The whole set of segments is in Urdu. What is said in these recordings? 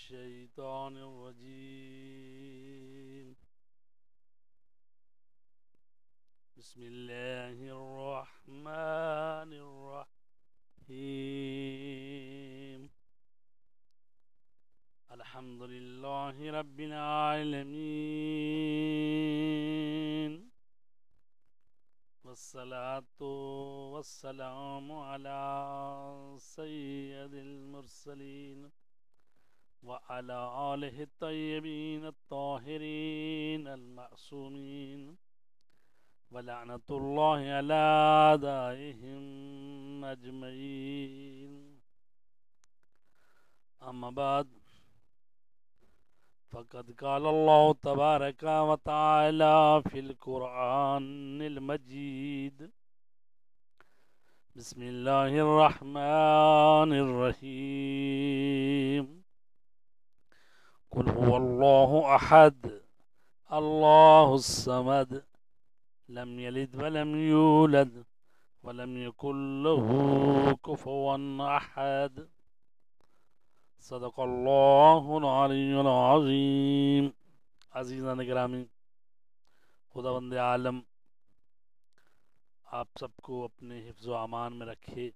الشيطان الرجيم. بسم الله الرحمن الرحيم. الحمد لله رب العالمين، والصلاة والسلام على سيد المرسلين وعلى آله الطيبين الطاهرين المعصومين، ولعنة الله على أعدائهم أجمعين. أما بعد، فقد قال الله تبارك وتعالى في القرآن المجيد: بسم الله الرحمن الرحيم. قل هو الله أحد الله الصمد لم يلد ولم يولد ولم يكن له كفوا أحد. صدق اللہ العلی العظیم. عزیزان گرامی، خداوند عالم آپ سب کو اپنے حفظ و امان میں رکھے.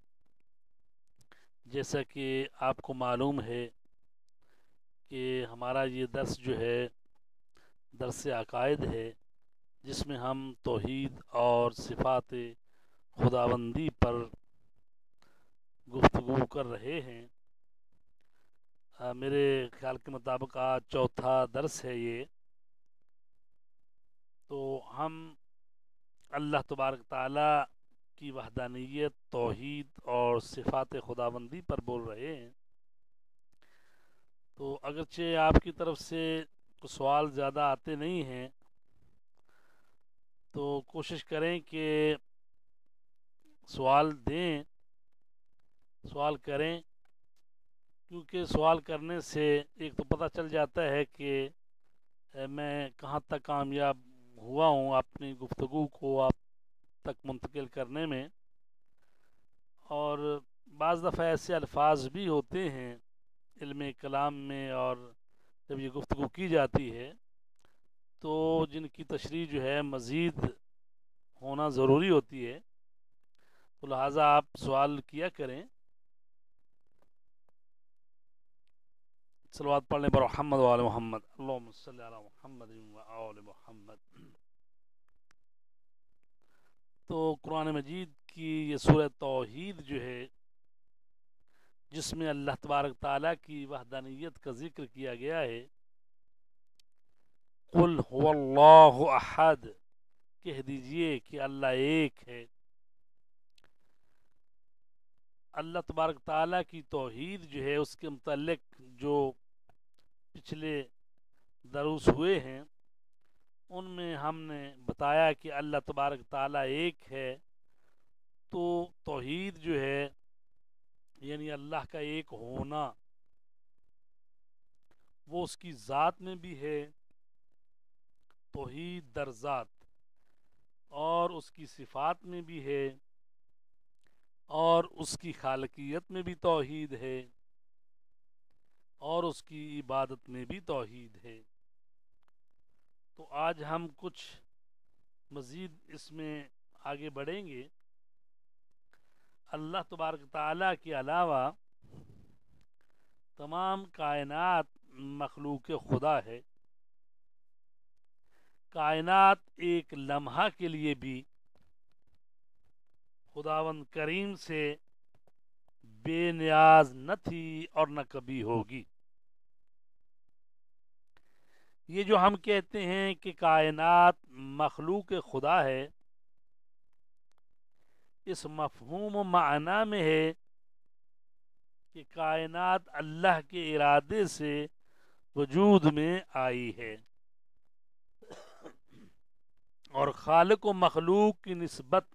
جیسا کہ آپ کو معلوم ہے کہ ہمارا یہ درس جو ہے درس عقائد ہے، جس میں ہم توحید اور صفات خداوندی پر گفتگو کر رہے ہیں. میرے خیال کے مطابق آج چوتھا درس ہے یہ. تو ہم اللہ تبارک تعالیٰ کی وحدانیت، توحید اور صفات خداوندی پر بول رہے ہیں. تو اگرچہ آپ کی طرف سے سوال زیادہ آتے نہیں ہیں، تو کوشش کریں کہ سوال دیں، سوال کریں، کیونکہ سوال کرنے سے ایک تو پتہ چل جاتا ہے کہ میں کہاں تک کامیاب ہوا ہوں اپنی گفتگو کو آپ تک منتقل کرنے میں. اور بعض دفعہ ایسے الفاظ بھی ہوتے ہیں علم کلام میں، اور جب یہ گفتگو کی جاتی ہے تو جن کی تشریح جو ہے مزید ہونا ضروری ہوتی ہے. تو لہٰذا آپ سوال کیا کریں. صلوات پڑھنے پر محمد وآل محمد. اللہم صلی علی محمد وآل محمد. تو قرآن مجید کی یہ سورہ توحید جو ہے، جس میں اللہ تبارک تعالیٰ کی وحدانیت کا ذکر کیا گیا ہے. قل هو اللہ احد، کہہ دیجئے کہ اللہ ایک ہے. اللہ تبارک تعالیٰ کی توحید جو ہے، اس کے متعلق جو پچھلے دروس ہوئے ہیں ان میں ہم نے بتایا کہ اللہ تبارک تعالیٰ ایک ہے. تو توحید جو ہے یعنی اللہ کا ایک ہونا، وہ اس کی ذات میں بھی ہے، توحید در ذات، اور اس کی صفات میں بھی ہے، اور اس کی خالقیت میں بھی توحید ہے، اور اس کی عبادت میں بھی توحید ہے. تو آج ہم کچھ مزید اس میں آگے بڑھیں گے. اللہ تبارک تعالیٰ کے علاوہ تمام کائنات مخلوق خدا ہے. کائنات ایک لمحہ کے لیے بھی خداوند کریم سے بے نیاز نہ تھی اور نہ کبھی ہوگی. یہ جو ہم کہتے ہیں کہ کائنات مخلوق خدا ہے، اس مفہوم و معنی میں ہے کہ کائنات اللہ کے ارادے سے وجود میں آئی ہے، اور خالق و مخلوق کی نسبت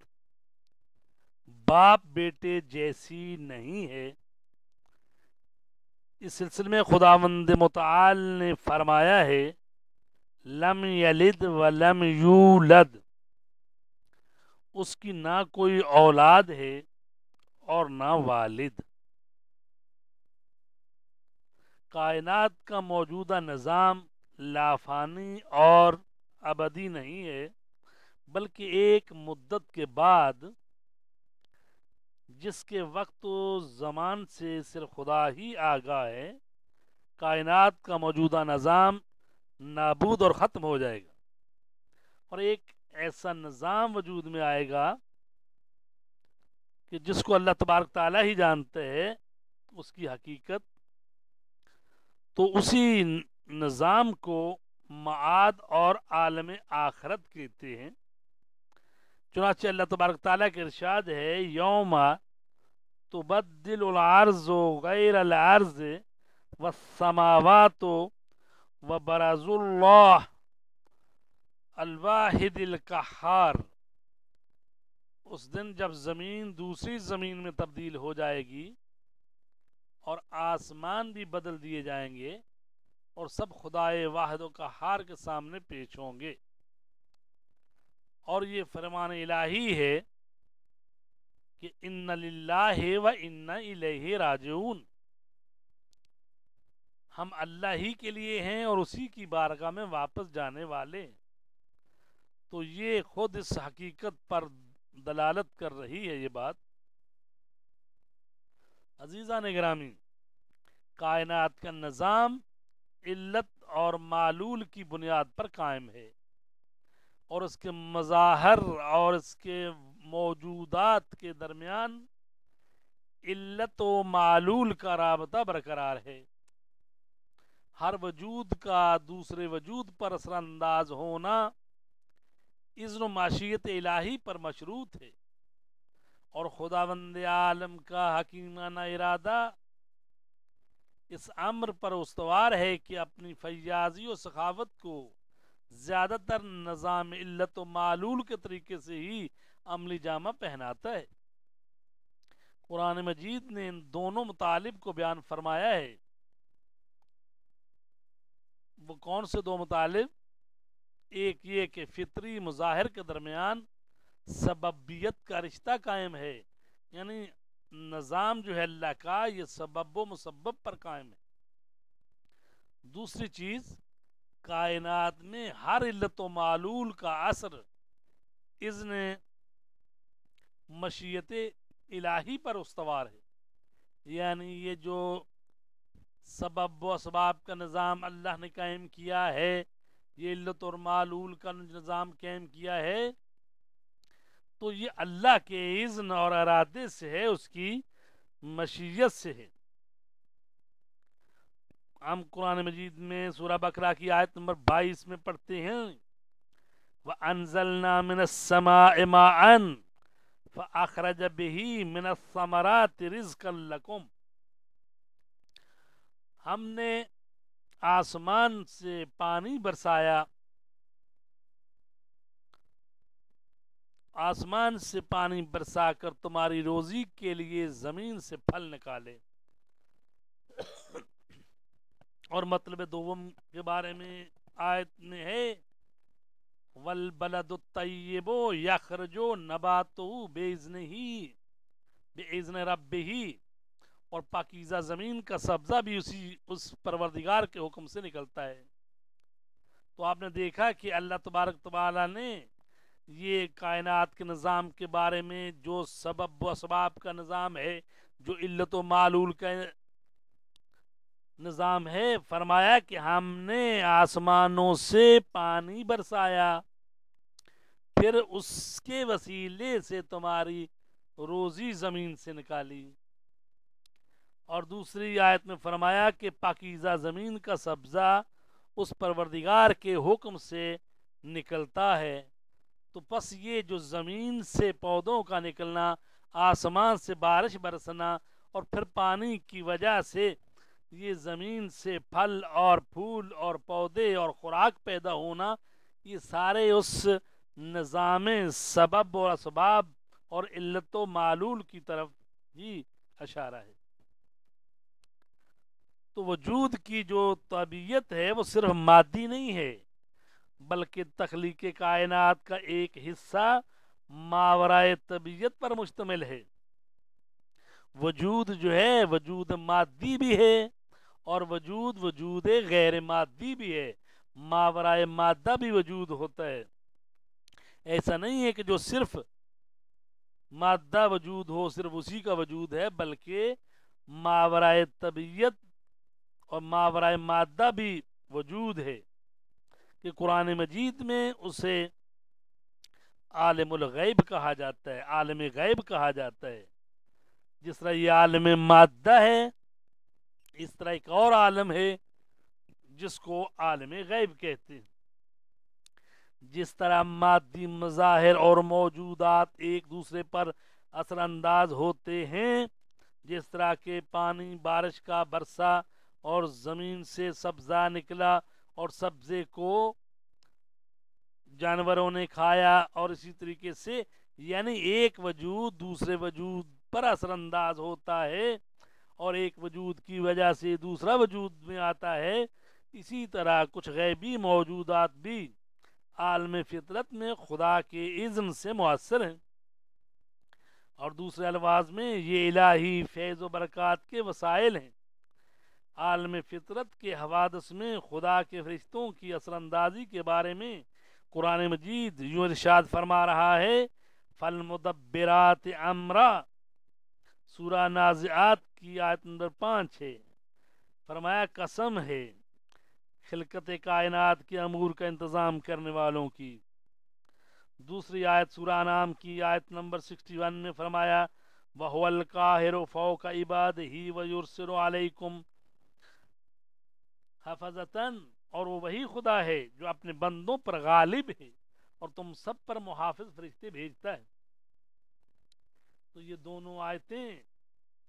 باپ بیٹے جیسی نہیں ہے. اس سلسلے میں خداوند متعال نے فرمایا ہے: لم یلد ولم یولد، اس کی نہ کوئی اولاد ہے اور نہ والد. کائنات کا موجودہ نظام لافانی اور ابدی نہیں ہے، بلکہ ایک مدت کے بعد، جس کے وقت و زمان سے صرف خدا ہی آگاہ ہے، کائنات کا موجودہ نظام نابود اور ختم ہو جائے گا، اور ایک ایسا نظام وجود میں آئے گا کہ جس کو اللہ تبارک تعالیٰ ہی جانتے ہیں اس کی حقیقت. تو اسی نظام کو معاد اور عالم آخرت کہتے ہیں. چنانچہ اللہ تبارک تعالیٰ کے ارشاد ہے: یوم تبدل الارض غیر الارض والسماوات وبرز اللہ الواحد القہار. اس دن جب زمین دوسری زمین میں تبدیل ہو جائے گی اور آسمان بھی بدل دیے جائیں گے اور سب خدائے واحد و قہار کے سامنے پیش ہوں گے. اور یہ فرمان الہی ہے کہ ان للہ و انا الیہ راجعون. ہم اللہ ہی کے لیے ہیں اور اسی کی بارگاہ میں واپس جانے والے. تو یہ خود اس حقیقت پر دلالت کر رہی ہے یہ بات. عزیزان گرامی، کائنات کا نظام علت اور معلول کی بنیاد پر قائم ہے، اور اس کے مظاہر اور اس کے موجودات کے درمیان علت و معلول کا رابطہ برقرار ہے. ہر وجود کا دوسرے وجود پر اثر انداز ہونا اذن و معشیت الہی پر مشروط ہے، اور خداوند عالم کا حکیمانہ ارادہ اس امر پر استوار ہے کہ اپنی فیاضی و سخاوت کو زیادہ تر نظام علت و معلول کے طریقے سے ہی عملی جامہ پہناتا ہے. قرآن مجید نے ان دونوں مطالب کو بیان فرمایا ہے. وہ کون سے دو مطالب؟ ایک یہ کہ فطری مظاہر کے درمیان سببیت کا رشتہ قائم ہے، یعنی نظام جو ہے اللہ کا یہ سبب و مسبب پر قائم ہے. دوسری چیز، کائنات میں ہر علت و معلول کا اثر اذن مشیت الہی پر استوار ہے. یعنی یہ جو سبب و اسباب کا نظام اللہ نے قائم کیا ہے، یہ علت اور معلول کا نظام قائم کیا ہے، تو یہ اللہ کے اذن اور ارادے سے ہے، اس کی مشیت سے ہے. ہم قرآن مجید میں سورہ بقرہ کی آیت نمبر 22 میں پڑھتے ہیں: وَأَنزَلْنَا مِنَ السَّمَاءِ مَاءً فَأَخْرَجَ بِهِ مِنَ الثَّمَرَاتِ رِزْقًا لَكُمْ. ہم نے آسمان سے پانی برسایا، آسمان سے پانی برسا کر تمہاری روزی کے لیے زمین سے پھل نکالے. اور مطلب دوم کے بارے میں آیت میں ہے: والبلد الطیب یخرج نباتہ بإذن ربہ. اور پاکیزہ زمین کا سبزہ بھی اس پروردگار کے حکم سے نکلتا ہے. تو آپ نے دیکھا کہ اللہ تبارک تعالیٰ نے یہ کائنات کے نظام کے بارے میں جو سبب و اسباب کا نظام ہے، جو علت و معلول کا نظام ہے، فرمایا کہ ہم نے آسمانوں سے پانی برسایا، پھر اس کے وسیلے سے تمہاری روزی زمین سے نکالی. اور دوسری آیت میں فرمایا کہ پاکیزہ زمین کا سبزہ اس پروردگار کے حکم سے نکلتا ہے. تو پس یہ جو زمین سے پودوں کا نکلنا، آسمان سے بارش برسنا، اور پھر پانی کی وجہ سے یہ زمین سے پھل اور پھول اور پودے اور خوراک پیدا ہونا، یہ سارے اس نظام سبب اور اسباب اور علت و معلول کی طرف ہی اشارہ ہے. تو وجود کی جو طبیعت ہے وہ صرف مادی نہیں ہے، بلکہ تخلیق کائنات کا ایک حصہ ماورائے طبیعت پر مشتمل ہے. وجود جو ہے وجود مادی بھی ہے اور وجود وجود غیر مادی بھی ہے، ماورائے مادہ بھی وجود ہوتا ہے۔ ایسا نہیں ہے کہ جو صرف مادہ وجود ہو، صرف اسی کا وجود ہے، بلکہ ماورائے طبیعت اور ماورائے مادہ بھی وجود ہے، کہ قرآن مجید میں اسے عالم الغیب کہا جاتا ہے، عالم غیب کہا جاتا ہے۔ جس طرح یہ عالم مادہ ہے، اس طرح ایک اور عالم ہے جس کو عالم غیب کہتے ہیں۔ جس طرح مادی مظاہر اور موجودات ایک دوسرے پر اثر انداز ہوتے ہیں، جس طرح کہ پانی بارش کا برسا اور زمین سے سبزہ نکلا اور سبزے کو جانوروں نے کھایا، اور اسی طریقے سے یعنی ایک وجود دوسرے وجود پر اثر انداز ہوتا ہے اور ایک وجود کی وجہ سے دوسرا وجود میں آتا ہے، اسی طرح کچھ غیبی موجودات بھی عالم فطرت میں خدا کے اذن سے مؤثر ہیں، اور دوسرے الفاظ میں یہ الہی فیض و برکات کے وسائل ہیں۔ عالم فطرت کے حوادث میں خدا کے فرشتوں کی اثر اندازی کے بارے میں قرآن مجید یوں ارشاد فرما رہا ہے، فالمدبرات امرا، سورہ نازعات کی آیت نمبر 5 ہے۔ فرمایا قسم ہے خلقت کائنات کے امور کا انتظام کرنے والوں کی۔ دوسری آیت سورہ انعام کی آیت نمبر 61 میں فرمایا، وَهُوَ الْقَاهِرُ فَوْقَ عِبَادِهِ وَيُرْسِلُ عَلَيْكُمْ حفظتاً، اور وہ وہی خدا ہے جو اپنے بندوں پر غالب ہے اور تم سب پر محافظ فرشتے بھیجتا ہے۔ تو یہ دونوں آیتیں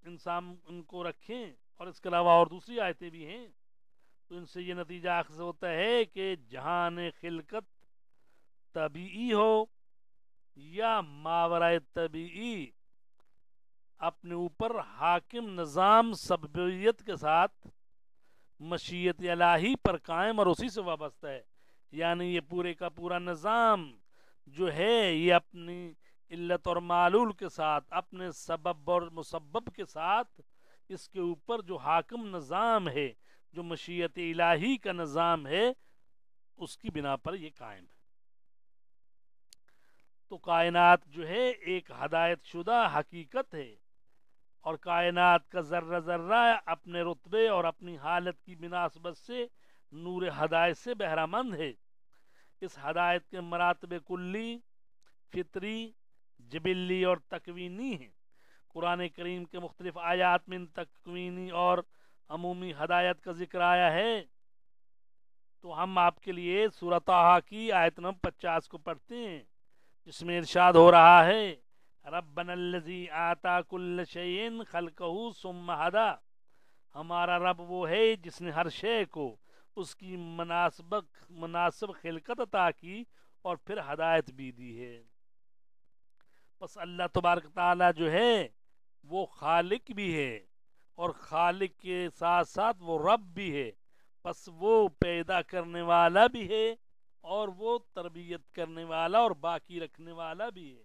انسان ان کو رکھیں، اور اس کے علاوہ اور دوسری آیتیں بھی ہیں، تو ان سے یہ نتیجہ اخذ ہوتا ہے کہ جہان خلقت طبیعی ہو یا ماورائے طبیعی، اپنے اوپر حاکم نظام سببیت کے ساتھ مشیت الہی پر قائم اور اسی سے وابستہ ہے۔ یعنی یہ پورے کا پورا نظام جو ہے یہ اپنی علت اور معلول کے ساتھ، اپنے سبب اور مسبب کے ساتھ، اس کے اوپر جو حاکم نظام ہے، جو مشیت الہی کا نظام ہے، اس کی بنا پر یہ قائم ہے۔ تو کائنات جو ہے ایک ہدایت شدہ حقیقت ہے، اور کائنات کا ذرہ ذرہ اپنے رتبے اور اپنی حالت کی مناسبت سے نور ہدایت سے بہرہ مند ہے۔ اس ہدایت کے مراتب کلی، فطری، جبلی اور تکوینی ہیں۔ قرآن کریم کے مختلف آیات میں ان تکوینی اور عمومی ہدایت کا ذکر آیا ہے، تو ہم آپ کے لیے سورہ طٰہٰ کی آیت نمبر 50 کو پڑھتے ہیں، جس میں ارشاد ہو رہا ہے، ربنا الذی آتا کل شیء خلقہ ثم ہدی، ہمارا رب وہ ہے جس نے ہر شے کو اس کی مناسب خلقت عطا کی اور پھر ہدایت بھی دی ہے۔ بس اللہ تبارک تعالیٰ جو ہے وہ خالق بھی ہے، اور خالق کے ساتھ ساتھ وہ رب بھی ہے، بس وہ پیدا کرنے والا بھی ہے اور وہ تربیت کرنے والا اور باقی رکھنے والا بھی ہے۔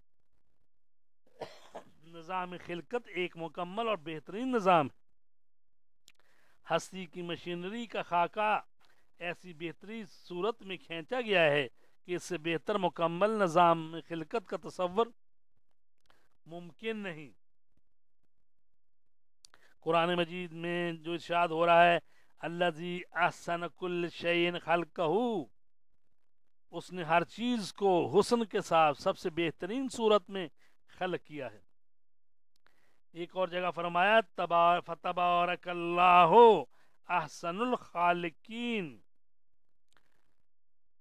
نظام خلقت ایک مکمل اور بہترین نظام ہے۔ ہستی کی مشینری کا خاکہ ایسی بہترین صورت میں کھینچا گیا ہے کہ اس سے بہتر مکمل نظام خلقت کا تصور ممکن نہیں۔ قرآن مجید میں جو ارشاد ہو رہا ہے، الذی احسن کل شیء خلقہ، اس نے ہر چیز کو حسن کے ساتھ سب سے بہترین صورت میں خلق کیا ہے۔ ایک اور جگہ فرمایا، فتبارک اللہ احسن الخالقین،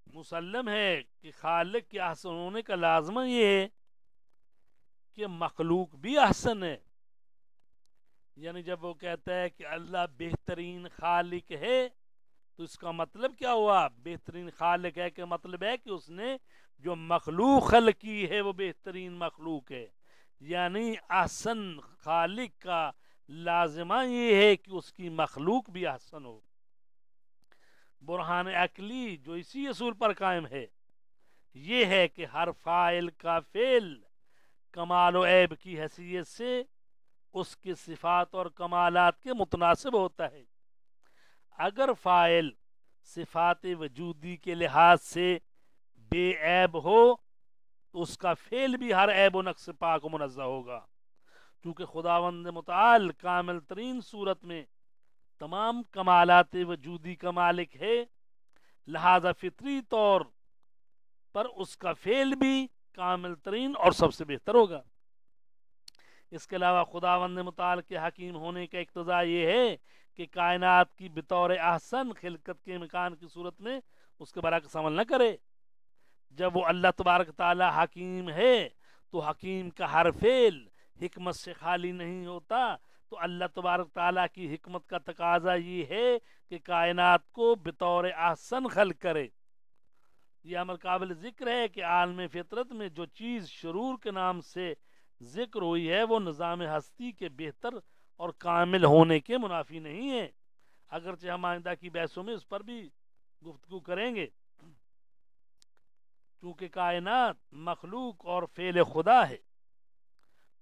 مسلم ہے کہ خالق کے احسن ہونے کا لازمہ یہ ہے کہ مخلوق بھی احسن ہے۔ یعنی جب وہ کہتا ہے کہ اللہ بہترین خالق ہے، تو اس کا مطلب کیا ہوا؟ بہترین خالق ہے کہ مطلب ہے کہ اس نے جو مخلوق خلق کی ہے وہ بہترین مخلوق ہے۔ یعنی احسن خالق کا لازمہ یہ ہے کہ اس کی مخلوق بھی احسن ہو۔ برہان عقلی جو اسی اصول پر قائم ہے یہ ہے کہ ہر فاعل کا فعل کمال و عیب کی حیثیت سے اس کی صفات اور کمالات کے متناسب ہوتا ہے۔ اگر فاعل صفات وجودی کے لحاظ سے بے عیب ہو تو اس کا فعل بھی ہر عیب و نقص سے پاک و منزہ ہوگا، کیونکہ خداوند متعال کامل ترین صورت میں تمام کمالات وجودی کا مالک ہے، لہذا فطری طور پر اس کا فعل بھی کامل ترین اور سب سے بہتر ہوگا۔ اس کے علاوہ خداوند متعال کے حکیم ہونے کا اقتضا یہ ہے کہ کائنات کی بطور احسن خلقت کے امکان کی صورت میں اس کے برعکس عمل نہ کرے۔ جب وہ اللہ تبارک تعالی حکیم ہے تو حکیم کا ہر فعل حکمت سے خالی نہیں ہوتا، تو اللہ تبارک تعالیٰ کی حکمت کا تقاضا یہ ہے کہ کائنات کو بطور احسن خلق کرے۔ یہ عمل قابل ذکر ہے کہ عالم فطرت میں جو چیز شرور کے نام سے ذکر ہوئی ہے وہ نظام ہستی کے بہتر اور کامل ہونے کے منافی نہیں ہے، اگرچہ ہم آئندہ کی بحثوں میں اس پر بھی گفتگو کریں گے۔ چونکہ کائنات مخلوق اور فعل خدا ہے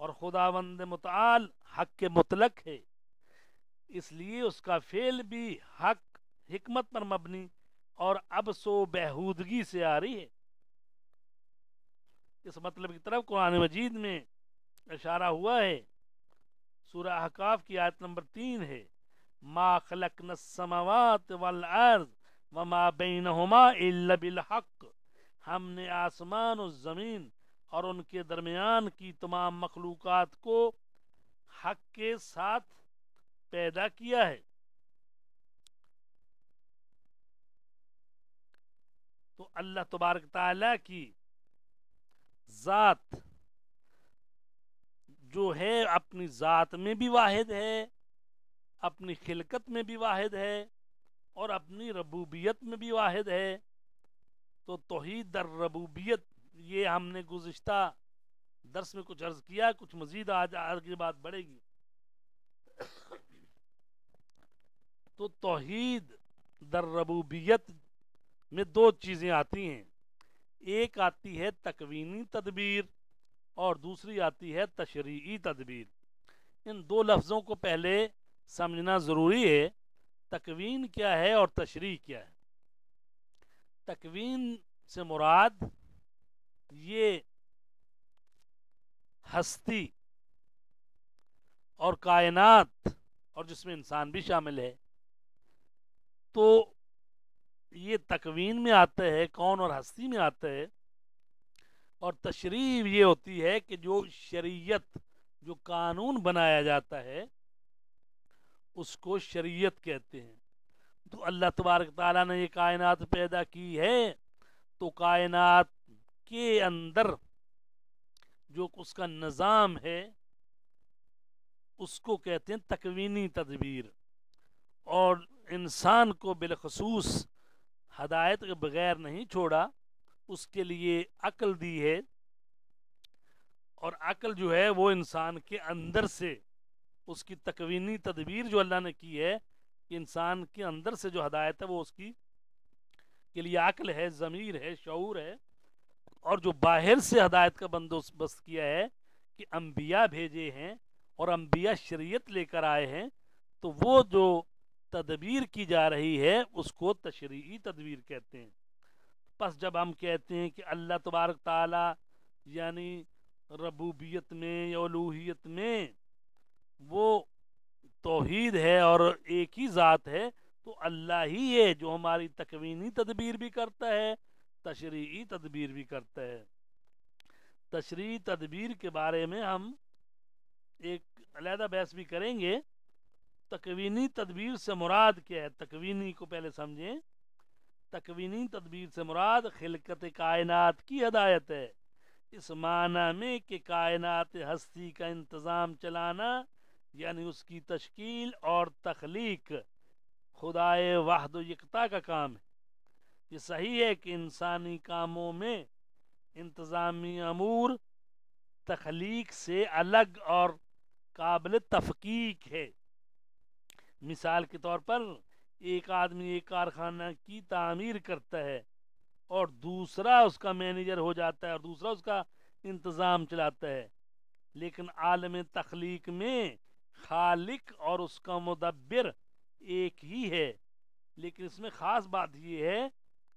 اور خداوند متعال حق مطلق ہے، اس لیے اس کا فعل بھی حکمت پر مبنی اور ابس و بہودگی سے آ رہی ہے۔ اس مطلب کی طرف قرآن مجید میں اشارہ ہوا ہے۔ سورہ احقاف کی آیت نمبر 3 ہے، ما خلقنا السماوات والارض وما بینہما الا بالحق، ہم نے آسمان و زمین اور ان کے درمیان کی تمام مخلوقات کو حق کے ساتھ پیدا کیا ہے۔ تو اللہ تبارک تعالیٰ کی ذات جو ہے اپنی ذات میں بھی واحد ہے، اپنی خلقت میں بھی واحد ہے اور اپنی ربوبیت میں بھی واحد ہے۔ تو توحید در ربوبیت یہ ہم نے گزشتہ درس میں کچھ عرض کیا، کچھ مزید آج آگے بات بڑھے گی۔ تو توحید در ربوبیت میں دو چیزیں آتی ہیں، ایک آتی ہے تکوینی تدبیر اور دوسری آتی ہے تشریعی تدبیر۔ ان دو لفظوں کو پہلے سمجھنا ضروری ہے، تکوین کیا ہے اور تشریع کیا ہے۔ تکوین سے مراد یہ ہستی اور کائنات اور جس میں انسان بھی شامل ہے، تو یہ تکوین میں آتا ہے، کون اور ہستی میں آتا ہے، اور تشریع یہ ہوتی ہے کہ جو شریعت، جو قانون بنایا جاتا ہے اس کو شریعت کہتے ہیں۔ تو اللہ تبارک تعالیٰ نے یہ کائنات پیدا کی ہے، تو کائنات کے اندر جو اس کا نظام ہے اس کو کہتے ہیں تکوینی تدبیر، اور انسان کو بالخصوص ہدایت کے بغیر نہیں چھوڑا، اس کے لیے عقل دی ہے، اور عقل جو ہے وہ انسان کے اندر سے اس کی تکوینی تدبیر جو اللہ نے کی ہے کہ انسان کے اندر سے جو ہدایت ہے وہ اس کی کے لیے عقل ہے، ضمیر ہے، شعور ہے، اور جو باہر سے ہدایت کا بندوبست کیا ہے کہ انبیاء بھیجے ہیں اور انبیاء شریعت لے کر آئے ہیں، تو وہ جو تدبیر کی جا رہی ہے اس کو تشریعی تدبیر کہتے ہیں۔ پس جب ہم کہتے ہیں کہ اللہ تبارک تعالی یعنی ربوبیت میں یا الوہیت میں وہ توحید ہے اور ایک ہی ذات ہے، تو اللہ ہی ہے جو ہماری تکوینی تدبیر بھی کرتا ہے، تشریعی تدبیر بھی کرتا ہے۔ تشریعی تدبیر کے بارے میں ہم ایک علیحدہ بحث بھی کریں گے۔ تکوینی تدبیر سے مراد کیا ہے؟ تکوینی کو پہلے سمجھیں۔ تکوینی تدبیر سے مراد خلقت کائنات کی ہدایت ہے، اس معنی میں کہ کائنات ہستی کا انتظام چلانا یعنی اس کی تشکیل اور تخلیق خدائے وحد و یکتا کا کام ہے۔ یہ صحیح ہے کہ انسانی کاموں میں انتظامی امور تخلیق سے الگ اور قابل تفکیک ہے۔ مثال کے طور پر ایک آدمی ایک کارخانہ کی تعمیر کرتا ہے اور دوسرا اس کا مینیجر ہو جاتا ہے اور دوسرا اس کا انتظام چلاتا ہے، لیکن عالم تخلیق میں خالق اور اس کا مدبر ایک ہی ہے، لیکن اس میں خاص بات یہ ہے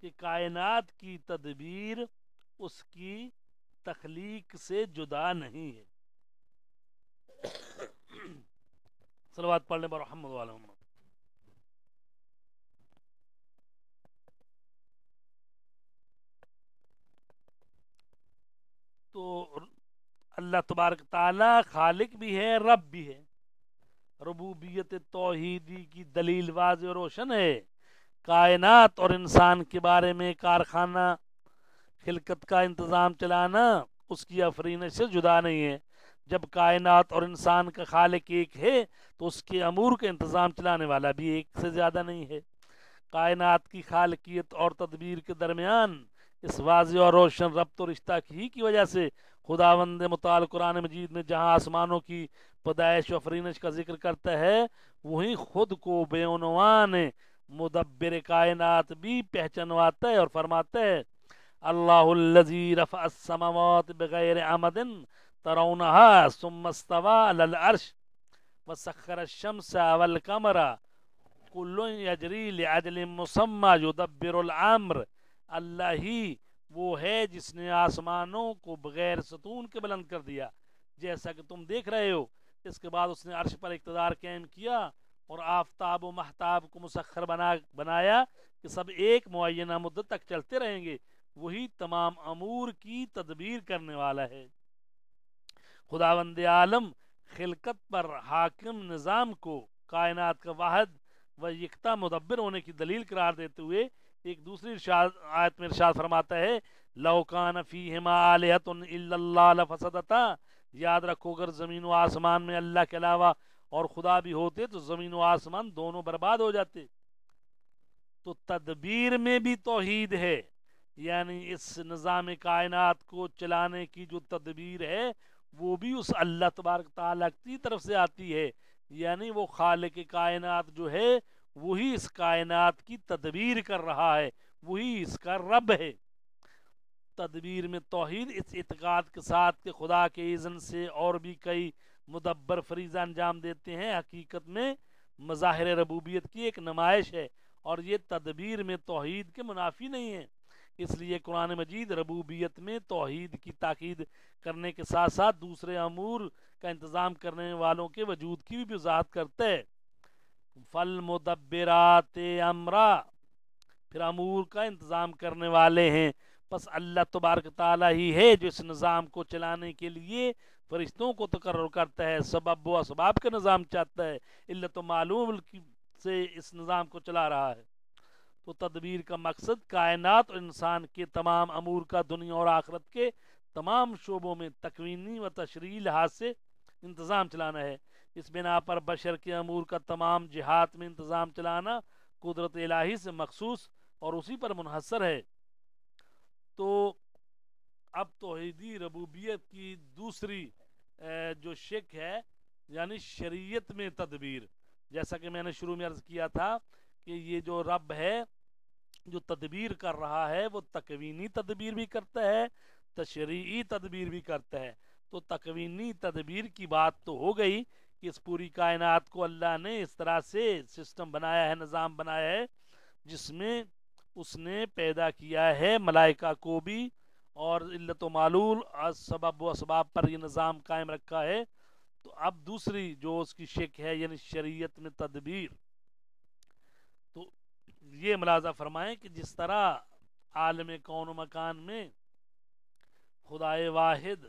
کہ کائنات کی تدبیر اس کی تخلیق سے جدا نہیں ہے. صلوات پڑھنے پر محمد والا محمد. تو اللہ تبارک تعالی خالق بھی ہے، رب بھی ہے. ربوبیت توحیدی کی دلیل واضح و روشن ہے. کائنات اور انسان کے بارے میں کارخانہ خلقت کا انتظام چلانا اس کی افرینش سے جدا نہیں ہے. جب کائنات اور انسان کا خالق ایک ہے تو اس کے امور کا انتظام چلانے والا بھی ایک سے زیادہ نہیں ہے. کائنات کی خالقیت اور تدبیر کے درمیان اس واضح اور روشن ربط و رشتہ کی وجہ سے خداوند متعال قرآن مجید میں جہاں آسمانوں کی پیدائش و افرینش کا ذکر کرتا ہے وہیں خود کو بے عنوان مدبر کائنات بھی پہچانواتا ہے اور فرماتا ہے اللہ الذی رفع السماوات بغیر عمد ترونها ثم استوى على العرش وسخر الشمس والقمر کل یجری لعجل مسمى یدبر الامر. اللہ ہی وہ ہے جس نے آسمانوں کو بغیر ستون کے بلند کر دیا جیسا کہ تم دیکھ رہے ہو. اس کے بعد اس نے عرش پر اقتدار قائم کیا اور آفتاب و محتاب کو مسخر بنایا کہ سب ایک معینہ مدت تک چلتے رہیں گے. وہی تمام امور کی تدبیر کرنے والا ہے. خداوند عالم خلقت پر حاکم نظام کو کائنات کا واحد و یکتا مدبر ہونے کی دلیل قرار دیتے ہوئے ایک دوسری آیت میں ارشاد فرماتا ہے لو کان فیہما آلہۃ الا اللہ لفسدتا. یاد رکھو اگر زمین و آسمان میں اللہ کے علاوہ اور خدا بھی ہوتے تو زمین و آسمان دونوں برباد ہو جاتے. تو تدبیر میں بھی توحید ہے، یعنی اس نظام کائنات کو چلانے کی جو تدبیر ہے وہ بھی اس اللہ تبارک تعالیٰ کی طرف سے آتی ہے. یعنی وہ خالق کائنات جو ہے وہی اس کائنات کی تدبیر کر رہا ہے، وہی اس کا رب ہے. تدبیر میں توحید اس اعتقاد کے ساتھ کہ خدا کے اذن سے اور بھی کئی مدبر فریضہ انجام دیتے ہیں حقیقت میں مظاہر ربوبیت کی ایک نمائش ہے اور یہ تدبیر میں توحید کے منافی نہیں ہے. اس لیے قرآن مجید ربوبیت میں توحید کی تاکید کرنے کے ساتھ ساتھ دوسرے امور کا انتظام کرنے والوں کے وجود کی بھی وضاحت کرتا ہے. فالمدبرات امرا، پھر امور کا انتظام کرنے والے ہیں. پس اللہ تبارک تعالیٰ ہی ہے جو اس نظام کو چلانے کے لیے فرشتوں کو تقرر کرتا ہے، سبب و اسباب کا نظام چاہتا ہے، علت و معلوم سے اس نظام کو چلا رہا ہے. تو تدبیر کا مقصد کائنات اور انسان کے تمام امور کا دنیا اور آخرت کے تمام شعبوں میں تکوینی و تشریعی لحاظ سے انتظام چلانا ہے. اس بنا پر بشر کے امور کا تمام جہات میں انتظام چلانا قدرت الہی سے مخصوص اور اسی پر منحصر ہے. تو اب توحیدی ربوبیت کی دوسری جو شق ہے یعنی شریعت میں تدبیر، جیسا کہ میں نے شروع میں عرض کیا تھا کہ یہ جو رب ہے جو تدبیر کر رہا ہے وہ تکوینی تدبیر بھی کرتا ہے، تشریعی تدبیر بھی کرتا ہے. تو تکوینی تدبیر کی بات تو ہو گئی کہ اس پوری کائنات کو اللہ نے اس طرح سے سسٹم بنایا ہے، نظام بنایا ہے جس میں اس نے پیدا کیا ہے ملائکہ کو بھی اور علت و معلول سبب و اسباب پر یہ نظام قائم رکھا ہے. تو اب دوسری جو اس کی شک ہے یعنی شریعت میں تدبیر، تو یہ ملاحظہ فرمائیں کہ جس طرح عالم کون و مکان میں خدائے واحد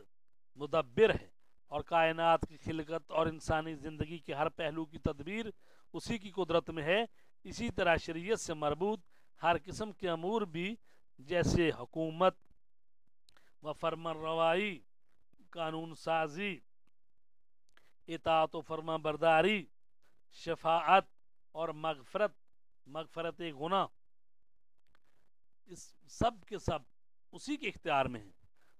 مدبر ہے اور کائنات کی خلقت اور انسانی زندگی کے ہر پہلو کی تدبیر اسی کی قدرت میں ہے، اسی طرح شریعت سے مربوط ہر قسم کے امور بھی جیسے حکومت و فرمان روائی، قانون سازی، اطاعت و فرما برداری، شفاعت اور مغفرت گناہ، اس سب کے سب اسی کے اختیار میں ہیں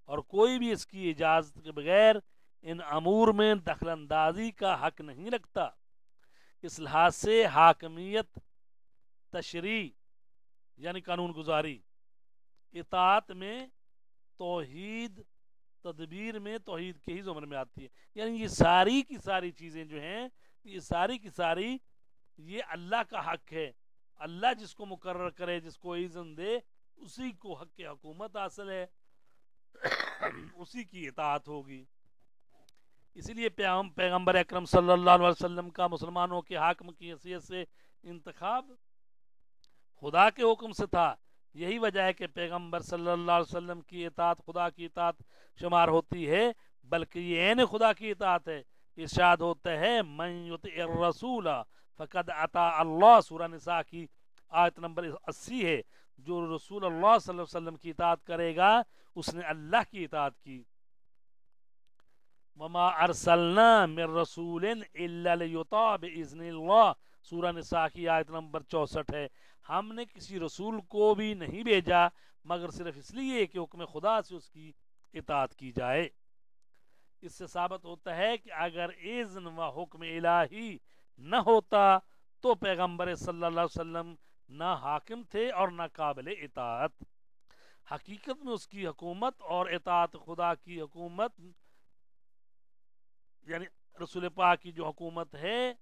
اور کوئی بھی اس کی اجازت کے بغیر ان امور میں دخل اندازی کا حق نہیں رکھتا. اس لحاظ سے حاکمیت، تشریع یعنی قانون گزاری، اطاعت میں توحید، تدبیر میں توحید کے ہی زمرے میں آتی ہے. یعنی یہ ساری کی ساری چیزیں جو ہیں یہ ساری کی ساری یہ اللہ کا حق ہے اللہ جس کو مقرر کرے، جس کو اذن دے، اسی کو حق حکومت حاصل ہے، اسی کی اطاعت ہوگی۔ اسی لیے پیغمبر اکرم صلی اللہ علیہ وسلم کا مسلمانوں کے حاکم کی حیثیت سے انتخاب خدا کے حکم سے تھا۔ یہی وجہ ہے کہ پیغمبر صلی اللہ علیہ وسلم کی اطاعت خدا کی اطاعت شمار ہوتی ہے، بلکہ یہ عین خدا کی اطاعت ہے۔ ارشاد ہوتا ہے من یطع الرسول فقد اطاع اللہ، سورہ نساء کی آیت نمبر 80 ہے۔ جو رسول اللہ صلی اللہ علیہ وسلم کی اطاعت کرے گا اس نے اللہ کی اطاعت کی۔ وما ارسلنا من رسول الا لیطاع باذن اللہ، سورہ نساء کی آیت نمبر 64 ہے۔ ہم نے کسی رسول کو بھی نہیں بھیجا مگر صرف اس لیے کہ حکم خدا سے اس کی اطاعت کی جائے۔ اس سے ثابت ہوتا ہے کہ اگر اذن و حکم الہی نہ ہوتا تو پیغمبر صلی اللہ علیہ وسلم نہ حاکم تھے اور نہ قابل اطاعت۔ حقیقت میں اس کی حکومت اور اطاعت خدا کی حکومت، یعنی رسول پاک کی جو حکومت ہے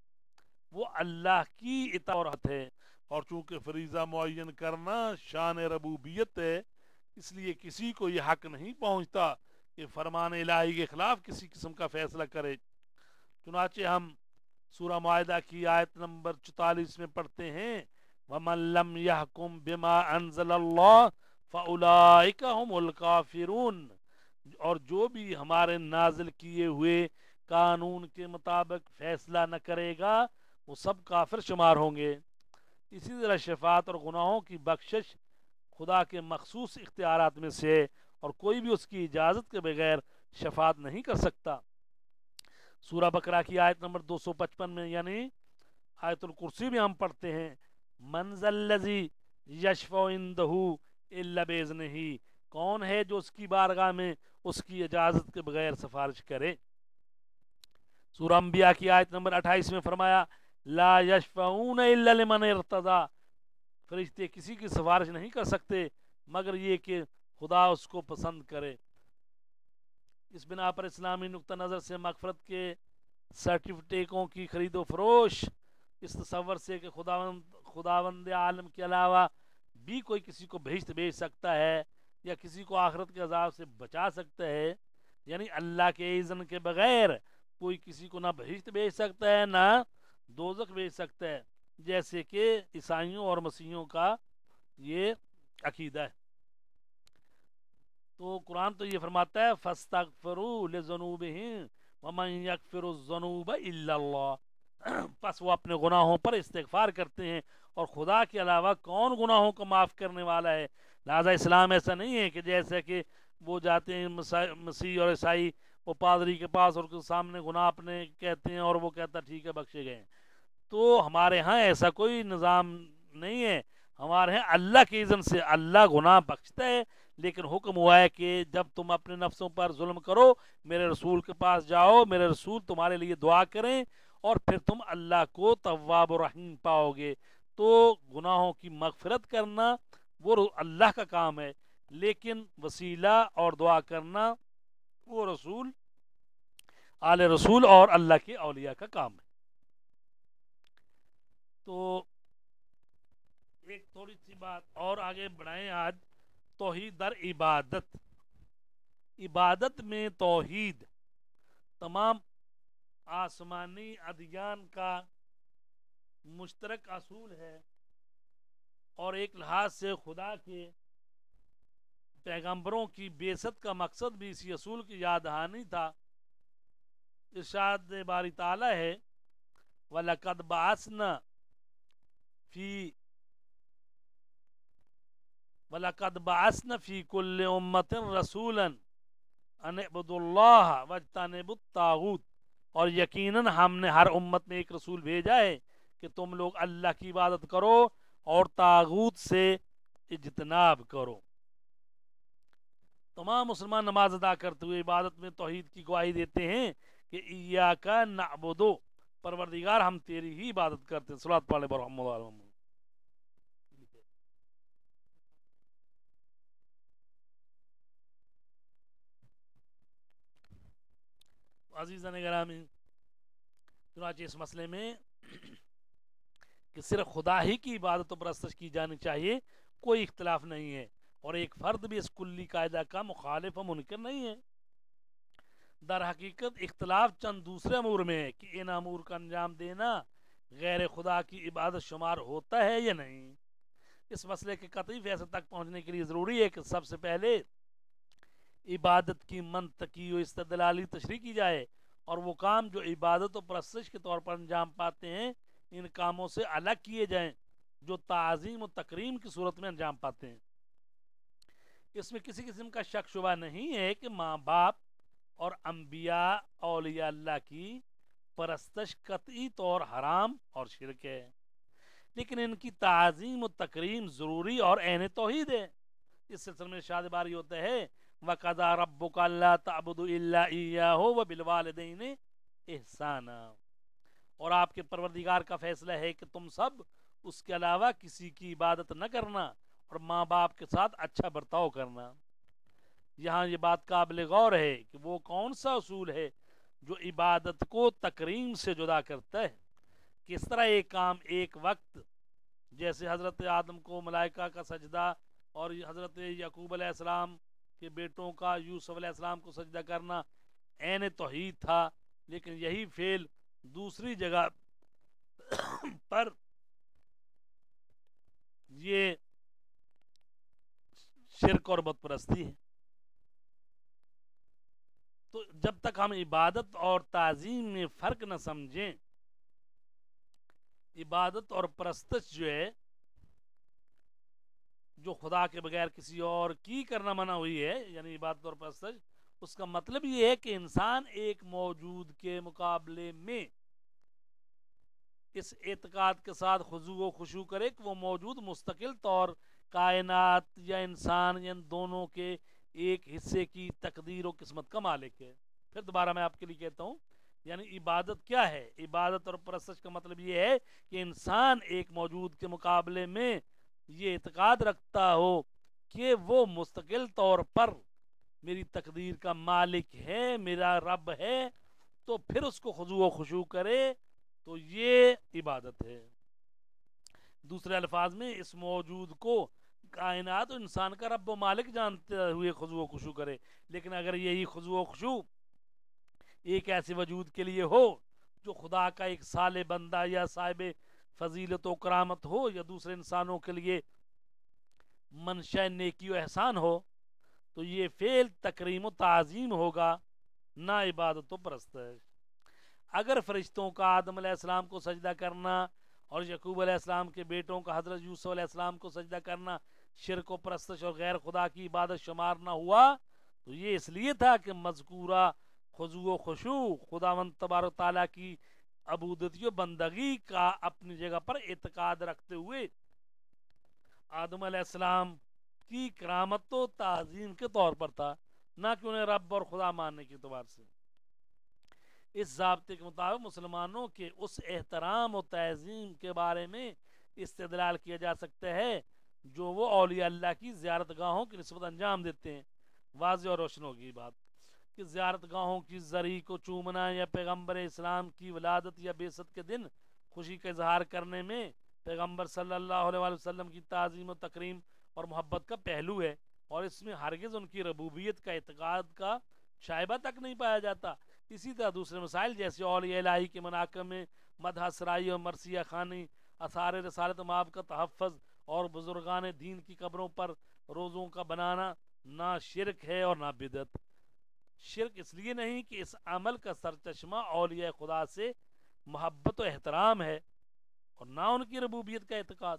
وہ اللہ کی اطاعت ہے، اور چونکہ فریضہ معین کرنا شان ربوبیت ہے، اس لیے کسی کو یہ حق نہیں پہنچتا کہ فرمان الہی کے خلاف کسی قسم کا فیصلہ کرے۔ چنانچہ ہم سورہ معاہدہ کی آیت نمبر 44 میں پڑھتے ہیں وَمَن لَّمْ يَحْكُمْ بِمَا أَنزَلَ اللَّهُ فَأُولَٰئِكَ هُمُ الْكَافِرُونَ، اور جو بھی ہمارے نازل کیے ہوئے قانون کے مطابق فیصلہ نہ کرے گا وہ سب کافر شمار ہوں گے۔ اسی طرح شفاعت اور گناہوں کی بخشش خدا کے مخصوص اختیارات میں سے ہے، اور کوئی بھی اس کی اجازت کے بغیر شفاعت نہیں کر سکتا۔ سورہ بقرہ کی آیت نمبر 255 میں یعنی آیت الکرسی میں ہم پڑھتے ہیں من ذا الذی یشفع عندہ الا باذنہ، کون ہے جو اس کی بارگاہ میں اس کی اجازت کے بغیر سفارش کرے۔ سورہ انبیاء کی آیت نمبر 28 میں فرمایا لا یشفعون الا لمن ارتضی، فرشتے کسی کی سفارش نہیں کر سکتے مگر یہ کہ خدا اس کو پسند کرے۔ اس بنا پر اسلامی نقطہ نظر سے مغفرت کے سرٹیفکیٹوں کی خرید و فروش اس تصور سے کہ خداوند عالم کے علاوہ بھی کوئی کسی کو بہشت بھیج سکتا ہے یا کسی کو آخرت کے عذاب سے بچا سکتا ہے، یعنی اللہ کے اذن کے بغیر کوئی کسی کو نہ بہشت بھیج سکتا ہے نہ دوزخ بھیج سکتا ہے، جیسے کہ عیسائیوں اور مسیحیوں کا یہ عقیدہ ہے۔ تو قرآن تو یہ فرماتا ہے فاستغفروا لذنوبہم ومن یغفر الذنوب الا اللہ، پس وہ اپنے گناہوں پر استغفار کرتے ہیں اور خدا کے علاوہ کون گناہوں کو معاف کرنے والا ہے۔ لہذا اسلام ایسا نہیں ہے کہ جیسے کہ وہ جاتے ہیں مسیح اور عیسائی وہ پادری کے پاس اور اس کے سامنے گناہ اپنے کہتے ہیں اور وہ کہتا ٹھیک ہے بخشے گئے۔ تو ہمارے ہاں ایسا کوئی نظام نہیں ہے، ہمارے ہاں اللہ کی اذن سے اللہ گناہ بخشتا ہے، لیکن حکم ہوا ہے کہ جب تم اپنے نفسوں پر ظلم کرو میرے رسول کے پاس جاؤ، میرے رسول تمہارے لیے دعا کریں اور پھر تم اللہ کو تواب و رحیم پاؤ گے۔ تو گناہوں کی مغفرت کرنا وہ اللہ کا کام ہے، لیکن وسیلہ اور دعا کرنا وہ رسول آل رسول اور اللہ کے اولیاء کا کام ہے۔ تو ایک تھوڑی سی بات اور آگے بڑھائیں آج، توحید در عبادت۔ عبادت میں توحید تمام آسمانی ادیان کا مشترک اصول ہے، اور ایک لحاظ سے خدا کے پیغمبروں کی بعثت کا مقصد بھی اسی اصول کی یاد دہانی تھا۔ ارشاد باری تعالی ہے وَلَقَدْ بَعَثْنَا فِي كُلِّ أُمَّةٍ رَسُولًا أَنِ اعْبُدُوا اللَّهَ وَاجْتَنِبُوا الطَّاغُوتَ، اور یقیناً ہم نے ہر امت میں ایک رسول بھیجا ہے کہ تم لوگ اللہ کی عبادت کرو اور طاغوت سے اجتناب کرو۔ تمام مسلمان نماز ادا کرتے ہوئے عبادت میں توحید کی گواہی دیتے ہیں کہ ایاک نعبد، پروردگار ہم تیری ہی عبادت کرتے ہیں۔ صلوات پڑھیں محمد علیہ وسلم۔ عزیزان گرامی، چنانچہ اس مسئلے میں کہ صرف خدا ہی کی عبادت و پرستش کی جانی چاہیے، کوئی اختلاف نہیں ہے، اور ایک فرد بھی اس کلی قاعدہ کا مخالف و منکر نہیں ہے۔ در حقیقت اختلاف چند دوسرے امور میں ہے کہ ان امور کا انجام دینا غیر خدا کی عبادت شمار ہوتا ہے یا نہیں۔ اس مسئلے کے قطعی فیصلے تک پہنچنے کے لیے ضروری ہے کہ سب سے پہلے عبادت کی منطقی و استدلالی تشریح کی جائے، اور وہ کام جو عبادت و پرستش کے طور پر انجام پاتے ہیں ان کاموں سے الگ کیے جائیں جو تعظیم و تکریم کی صورت میں انجام پاتے ہیں۔ اس میں کسی قسم کا شک شبہ نہیں ہے کہ ماں باپ اور انبیاء اولیاء اللہ کی پرستش قطعی طور حرام اور شرک ہے، لیکن ان کی تعظیم و تکریم ضروری اور عین توحید ہے۔ اس سلسلے میں ارشاد باری ہوتا ہے وَقَضَىٰ رَبُّكَ أَلَّا تَعْبُدُوا إِلَّا إِيَّاهُ وَبِالْوَالِدَيْنِ إِحْسَانًا، اور آپ کے پروردگار کا فیصلہ ہے کہ تم سب اس کے علاوہ کسی کی عبادت نہ کرنا اور ماں باپ کے ساتھ اچھا برتاؤ کرنا۔ یہاں یہ بات قابل غور ہے کہ وہ کون سا اصول ہے جو عبادت کو تکریم سے جدا کرتا ہے۔ کس طرح ایک کام ایک وقت، جیسے حضرت آدم کو ملائکہ کا سجدہ اور حضرت یعقوب علیہ السلام کے بیٹوں کا یوسف علیہ السلام کو سجدہ کرنا عین توحید تھا، لیکن یہی فعل دوسری جگہ پر یہ شرک اور بت پرستی ہے۔ تو جب تک ہم عبادت اور تعظیم میں فرق نہ سمجھیں، عبادت اور پرستش جو ہے جو خدا کے بغیر کسی اور کی کرنا منع ہوئی ہے، یعنی عبادت اور پرستش، اس کا مطلب یہ ہے کہ انسان ایک موجود کے مقابلے میں اس اعتقاد کے ساتھ خضوع و خشوع کرے کہ وہ موجود مستقل طور کائنات یا انسان یا ان دونوں کے ایک حصے کی تقدیر و قسمت کا مالک ہے۔ پھر دوبارہ میں آپ کے لیے کہتا ہوں، یعنی عبادت کیا ہے؟ عبادت اور پرستش کا مطلب یہ ہے کہ انسان ایک موجود کے مقابلے میں یہ اعتقاد رکھتا ہو کہ وہ مستقل طور پر میری تقدیر کا مالک ہے، میرا رب ہے، تو پھر اس کو خضوع و خشوع کرے، تو یہ عبادت ہے۔ دوسرے الفاظ میں اس موجود کو کائنات و انسان کا رب و مالک جانتے ہوئے خضوع و خشوع کرے، لیکن اگر یہی خضوع و خشوع ایک ایسے وجود کے لیے ہو جو خدا کا ایک صالح بندہ یا صاحب فضیلت و کرامت ہو، یا دوسرے انسانوں کے لیے منشأ نیکی و احسان ہو، تو یہ فعل تکریم و تعظیم ہوگا، نہ عبادت و پرستش۔ اگر فرشتوں کا آدم علیہ السلام کو سجدہ کرنا اور یعقوب علیہ السلام کے بیٹوں کا حضرت یوسف علیہ السلام کو سجدہ کرنا شرک و پرستش اور غیر خدا کی عبادت شمار نہ ہوا، تو یہ اس لیے تھا کہ مذکورہ خضوع و خشوع خداوند تبارک تعالیٰ کی عبودیت و بندگی کا اپنی جگہ پر اعتقاد رکھتے ہوئے آدم علیہ السلام کی کرامت و تعظیم کے طور پر تھا، نہ کہ انہیں رب اور خدا ماننے کے اعتبار سے۔ اس ضابطے کے مطابق مسلمانوں کے اس احترام و تعظیم کے بارے میں استدلال کیا جا سکتا ہے جو وہ اولیاء اللہ کی زیارت گاہوں کی نسبت انجام دیتے ہیں۔ واضح اور روشن ہوگی بات کہ زیارت گاہوں کی زرعی کو چومنا یا پیغمبر اسلام کی ولادت یا بعثت کے دن خوشی کا اظہار کرنے میں پیغمبر صلی اللہ علیہ وسلم کی تعظیم و تکریم اور محبت کا پہلو ہے، اور اس میں ہرگز ان کی ربوبیت کا اعتقاد کا شائبہ تک نہیں پایا جاتا۔ اسی طرح دوسرے مسائل جیسے اولیاء الہی کے مناقب میں مدح سرائی اور مرثیہ خوانی، آثار رسالت مآب کا تحفظ اور بزرگان دین کی قبروں پر روزوں کا بنانا نہ شرک ہے اور نہ بدعت۔ شرک اس لیے نہیں کہ اس عمل کا سرچشمہ اولیاء خدا سے محبت و احترام ہے اور نہ ان کی ربوبیت کا اعتقاد،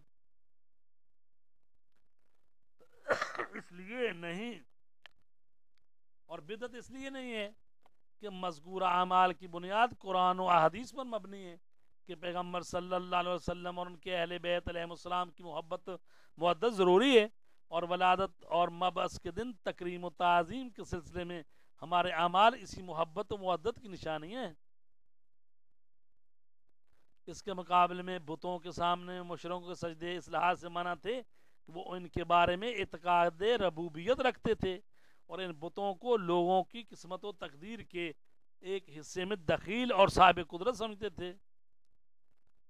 اس لیے نہیں، اور بدعت اس لیے نہیں ہے کہ مذکورہ اعمال کی بنیاد قرآن و احادیث پر مبنی ہے کہ پیغمبر صلی اللہ علیہ وسلم اور ان کے اہل بیت علیہ السلام کی محبت مودت ضروری ہے، اور ولادت اور مبعث کے دن تکریم و تعظیم کے سلسلے میں ہمارے اعمال اسی محبت و مودت کی نشانیاں ہیں۔ اس کے مقابلے میں بتوں کے سامنے مشرکوں کے سجدے اس لحاظ سے منع تھے کہ وہ ان کے بارے میں اعتقاد ربوبیت رکھتے تھے اور ان بتوں کو لوگوں کی قسمت و تقدیر کے ایک حصے میں دخیل اور صاحب قدرت سمجھتے تھے۔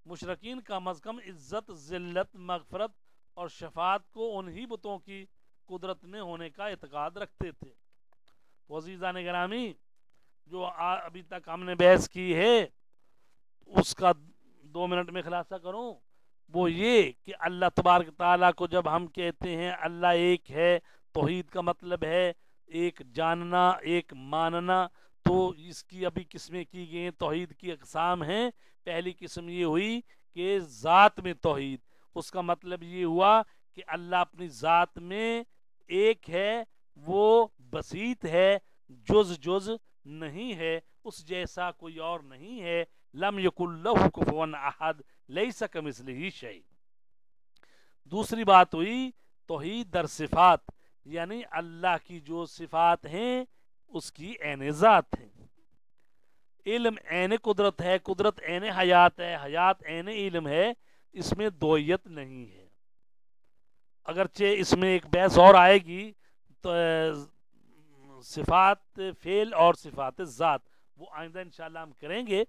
مشرکین کم از کم عزت، ذلت، مغفرت اور شفاعت کو انہی بتوں کی قدرت میں ہونے کا اعتقاد رکھتے تھے۔ تو عزیزان گرامی، جو ابھی تک ہم نے بحث کی ہے اس کا 2 منٹ میں خلاصہ کروں، وہ یہ کہ اللہ تبارک تعالیٰ کو جب ہم کہتے ہیں اللہ ایک ہے، توحید کا مطلب ہے ایک جاننا، ایک ماننا۔ تو اس کی ابھی قسمیں کی گئی ہیں، توحید کی اقسام ہیں۔ پہلی قسم یہ ہوئی کہ ذات میں توحید، اس کا مطلب یہ ہوا کہ اللہ اپنی ذات میں ایک ہے، وہ بسیط ہے، جز نہیں ہے، اس جیسا کوئی اور نہیں ہے۔ لم یکن لہ کفوا احد لیس کمثلہ شیء۔ دوسری بات ہوئی توحید در صفات، یعنی اللہ کی جو صفات ہیں اس کی عین ذات ہے۔ علم عین قدرت ہے، قدرت عین حیات ہے، حیات عین علم ہے، اس میں دوئیت نہیں ہے۔ اگرچہ اس میں ایک بحث اور آئے گی، تو صفات فعل اور صفات ذات، وہ آئندہ انشاءاللہ ہم کریں گے۔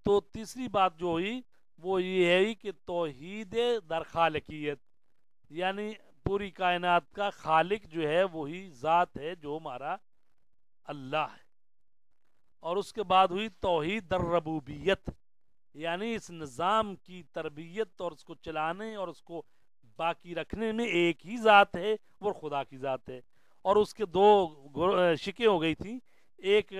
تو تیسری بات جو ہوئی وہ یہ ہے کہ توحید در خالقیت، یعنی پوری کائنات کا خالق جو ہے وہی ذات ہے جو ہمارا اللہ ہے۔ اور اس کے بعد ہوئی توحید در ربوبیت، یعنی اس نظام کی تربیت اور اس کو چلانے اور اس کو باقی رکھنے میں ایک ہی ذات ہے، وہ خدا کی ذات ہے۔ اور اس کے دو شکیں ہو گئی تھیں، ایک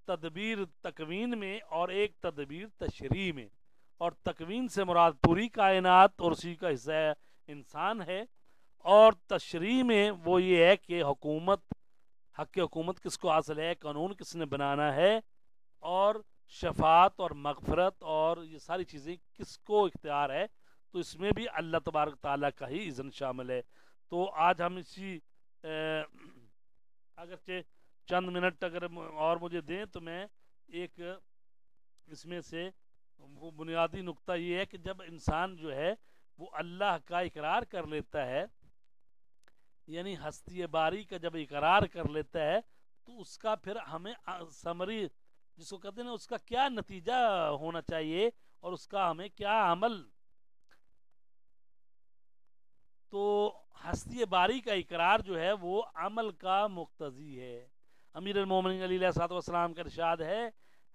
تدبیر تکوین میں اور ایک تدبیر تشریع میں۔ اور تکوین سے مراد پوری کائنات اور اسی کا حصہ انسان ہے، اور تشریع میں وہ یہ ہے کہ حکومت، حق حکومت کس کو حاصل ہے، قانون کس نے بنانا ہے، اور شفاعت اور مغفرت اور یہ ساری چیزیں کس کو اختیار ہے۔ تو اس میں بھی اللہ تبارک تعالیٰ کا ہی اذن شامل ہے۔ تو آج ہم اسی اگرچہ چند منٹ اگر اور مجھے دیں تو میں ایک اس میں سے وہ بنیادی نقطہ یہ ہے کہ جب انسان جو ہے وہ اللہ کا اقرار کر لیتا ہے، یعنی ہستی باری کا جب اقرار کر لیتا ہے، تو اس کا پھر ہمیں سمری جس کو کہتے ہیں نا، اس کا کیا نتیجہ ہونا چاہیے اور اس کا ہمیں کیا عمل۔ تو ہستی باری کا اقرار جو ہے وہ عمل کا مقتضی ہے۔ امیر المومنین علیہ الصلوۃ والسلام کا ارشاد ہے،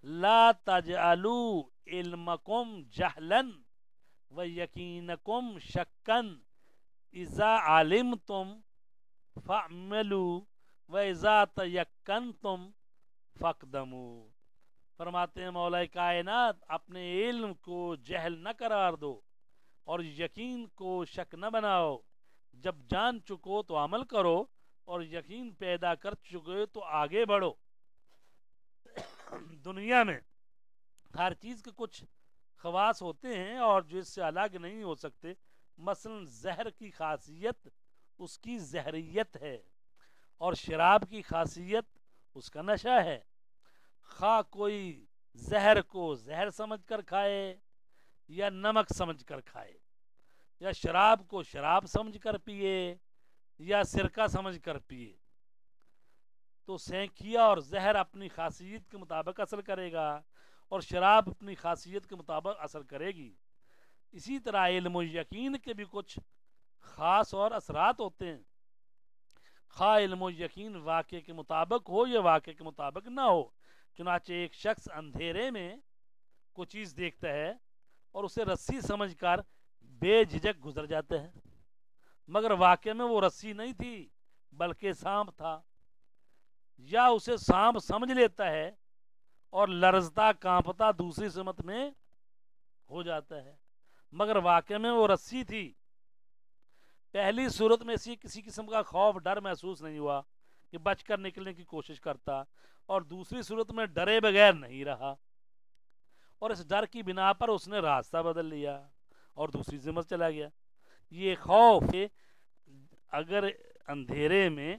لا تجعلوا علمکم جہلا ویقینکم شکا اذا علمتم فاعملوا واذا تیقنتم فاقدموا۔ فرماتے ہیں مولا کائنات، اپنے علم کو جہل نہ قرار دو اور یقین کو شک نہ بناؤ۔ جب جان چکو تو عمل کرو، اور یقین پیدا کر چکے تو آگے بڑھو۔ دنیا میں ہر چیز کے کچھ خواص ہوتے ہیں اور جو اس سے الگ نہیں ہو سکتے۔ مثلا زہر کی خاصیت اس کی زہریت ہے، اور شراب کی خاصیت اس کا نشہ ہے۔ خواہ کوئی زہر کو زہر سمجھ کر کھائے یا نمک سمجھ کر کھائے، یا شراب کو شراب سمجھ کر پیے یا سرکہ سمجھ کر پیے، تو سینکیا اور زہر اپنی خاصیت کے مطابق اثر کرے گا، اور شراب اپنی خاصیت کے مطابق اثر کرے گی۔ اسی طرح علم و یقین کے بھی کچھ خاص اور اثرات ہوتے ہیں، خواہ علم و یقین واقع کے مطابق ہو یا واقع کے مطابق نہ ہو۔ چنانچہ ایک شخص اندھیرے میں کوئی چیز دیکھتا ہے اور اسے رسی سمجھ کر بے جھجک گزر جاتا ہے، مگر واقع میں وہ رسی نہیں تھی بلکہ سانپ تھا، یا اسے سانپ سمجھ لیتا ہے اور لرزتا کانپتا دوسری سمت میں ہو جاتا ہے، مگر واقع میں وہ رسی تھی۔ پہلی صورت میں سے کسی قسم کا خوف ڈر محسوس نہیں ہوا کہ بچ کر نکلنے کی کوشش کرتا، اور دوسری صورت میں ڈرے بغیر نہیں رہا، اور اس ڈر کی بنا پر اس نے راستہ بدل لیا اور دوسری سمت چلا گیا۔ یہ خوف، اگر اندھیرے میں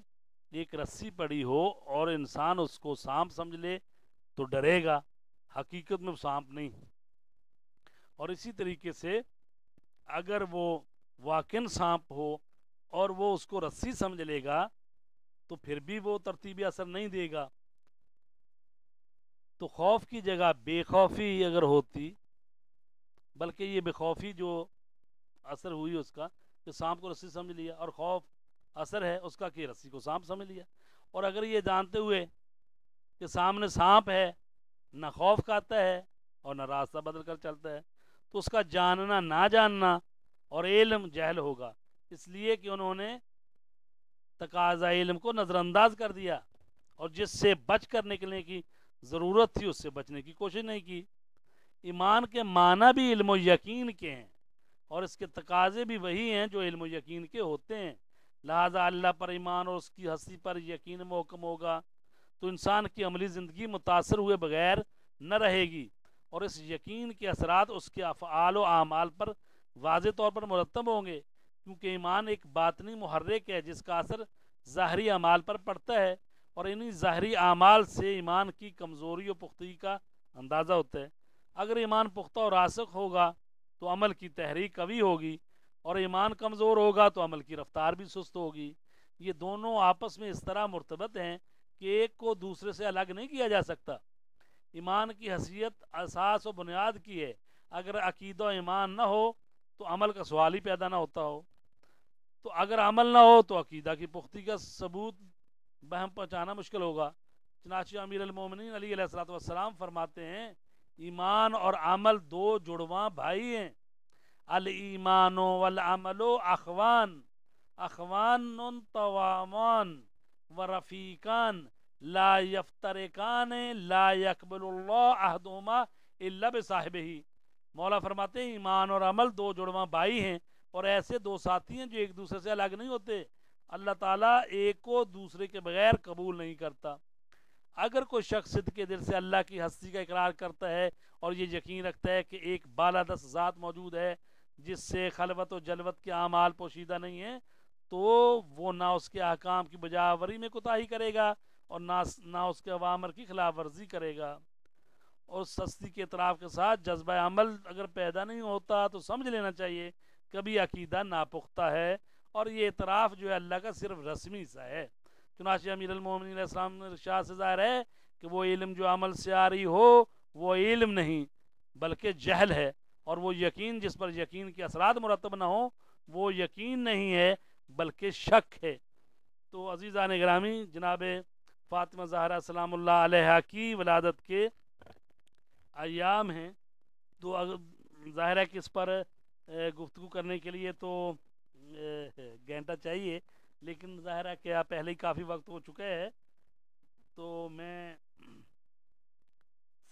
ایک رسی پڑی ہو اور انسان اس کو سانپ سمجھ لے تو ڈرے گا، حقیقت میں سانپ نہیں۔ اور اسی طریقے سے اگر وہ واقعاً سانپ ہو اور وہ اس کو رسی سمجھ لے گا تو پھر بھی وہ ترتیبی اثر نہیں دے گا۔ تو خوف کی جگہ بے خوفی اگر ہوتی، بلکہ یہ بخوفی جو اثر ہوئی اس کا کہ سانپ کو رسی سمجھ لیا، اور خوف اثر ہے اس کا کہ رسی کو سانپ سمجھ لیا. اور اگر یہ جانتے ہوئے کہ سامنے سانپ ہے، نہ خوف کھاتا ہے اور نہ راستہ بدل کر چلتا ہے، تو اس کا جاننا نہ جاننا اور علم جہل ہوگا، اس لیے کہ انہوں نے تقاضا علم کو نظر انداز کر دیا اور جس سے بچ کر نکلنے کی ضرورت تھی اس سے بچنے کی کوشش نہیں کی. ایمان کے معنی بھی علم و یقین کے ہیں اور اس کے تقاضے بھی وہی ہیں جو علم و یقین کے ہوتے ہیں. لہذا اللہ پر ایمان اور اس کی ہستی پر یقین محکم ہوگا تو انسان کی عملی زندگی متاثر ہوئے بغیر نہ رہے گی، اور اس یقین کے اثرات اس کے افعال و اعمال پر واضح طور پر مرتب ہوں گے، کیونکہ ایمان ایک باطنی محرک ہے جس کا اثر ظاہری اعمال پر پڑتا ہے، اور انہی ظاہری اعمال سے ایمان کی کمزوری و پختگی کا اندازہ ہوتا ہے. اگر ایمان پختہ اور راسخ ہوگا تو عمل کی تحریک قوی ہوگی، اور ایمان کمزور ہوگا تو عمل کی رفتار بھی سست ہوگی. یہ دونوں آپس میں اس طرح مرتبط ہیں کہ ایک کو دوسرے سے الگ نہیں کیا جا سکتا. ایمان کی حیثیت اساس و بنیاد کی ہے. اگر عقیدہ و ایمان نہ ہو تو عمل کا سوال ہی پیدا نہ ہوتا ہو، تو اگر عمل نہ ہو تو عقیدہ کی پختگی کا ثبوت بہم پہنچانا مشکل ہوگا. چنانچہ امیر المومنین علی علیہ الصلوۃ والسلام فرماتے ہیں ایمان اور عمل دو جڑواں بھائی ہیں. الایمان والعمل اخوان، اخوان توامان و رفیقان لا یفترقان لا یقبل اللہ احدہما الا بصاحبہ. مولا فرماتے ہیں ایمان اور عمل دو جڑواں بھائی ہیں اور ایسے دو ساتھی ہیں جو ایک دوسرے سے الگ نہیں ہوتے. اللہ تعالیٰ ایک کو دوسرے کے بغیر قبول نہیں کرتا. اگر کوئی شخص صدق کے دل سے اللہ کی ہستی کا اقرار کرتا ہے اور یہ یقین رکھتا ہے کہ ایک بالادست ذات موجود ہے جس سے خلوت و جلوت کے اعمال پوشیدہ نہیں ہیں، تو وہ نہ اس کے احکام کی بجاوری میں کوتاہی کرے گا اور نہ اس کے اوامر کی خلاف ورزی کرے گا. اور سستی کے اعتراف کے ساتھ جذبہ عمل اگر پیدا نہیں ہوتا تو سمجھ لینا چاہیے کبھی عقیدہ ناپختہ ہے، اور یہ اعتراف جو ہے اللہ کا صرف رسمی سا ہے. چنانچہ امیر المومنین علیہ السلام نے ارشاد سے ظاہر ہے کہ وہ علم جو عمل سے آ رہی ہو وہ علم نہیں بلکہ جہل ہے، اور وہ یقین جس پر یقین کے اثرات مرتب نہ ہوں وہ یقین نہیں ہے بلکہ شک ہے. تو عزیزان گرامی، جناب فاطمہ زہرا سلام اللہ علیہا کی ولادت کے ایام ہیں، تو ظاہر ہے کہ اس پر گفتگو کرنے کے لیے تو گھنٹہ چاہیے، لیکن ظاہر ہے کہ پہلے ہی کافی وقت ہو چکا ہے، تو میں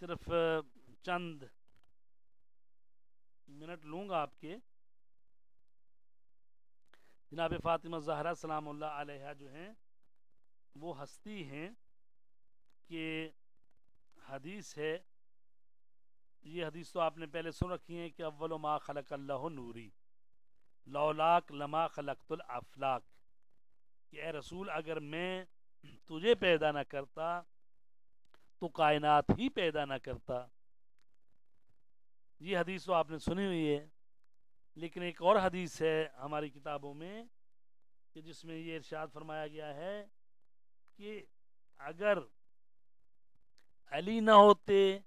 صرف چند منٹ لوں گا آپ کے. جناب فاطمہ زہرا سلام اللہ علیہا جو ہیں وہ ہستی ہیں کہ حدیث ہے، یہ حدیث تو آپ نے پہلے سن رکھی ہے کہ اول ما خلق اللہ نوری لولاک لما خلقت الافلاک، کہ اے رسول اگر میں تجھے پیدا نہ کرتا تو کائنات ہی پیدا نہ کرتا. یہ حدیث تو آپ نے سنی ہوئی ہے، لیکن ایک اور حدیث ہے ہماری کتابوں میں کہ جس میں یہ ارشاد فرمایا گیا ہے کہ اگر علی نہ ہوتے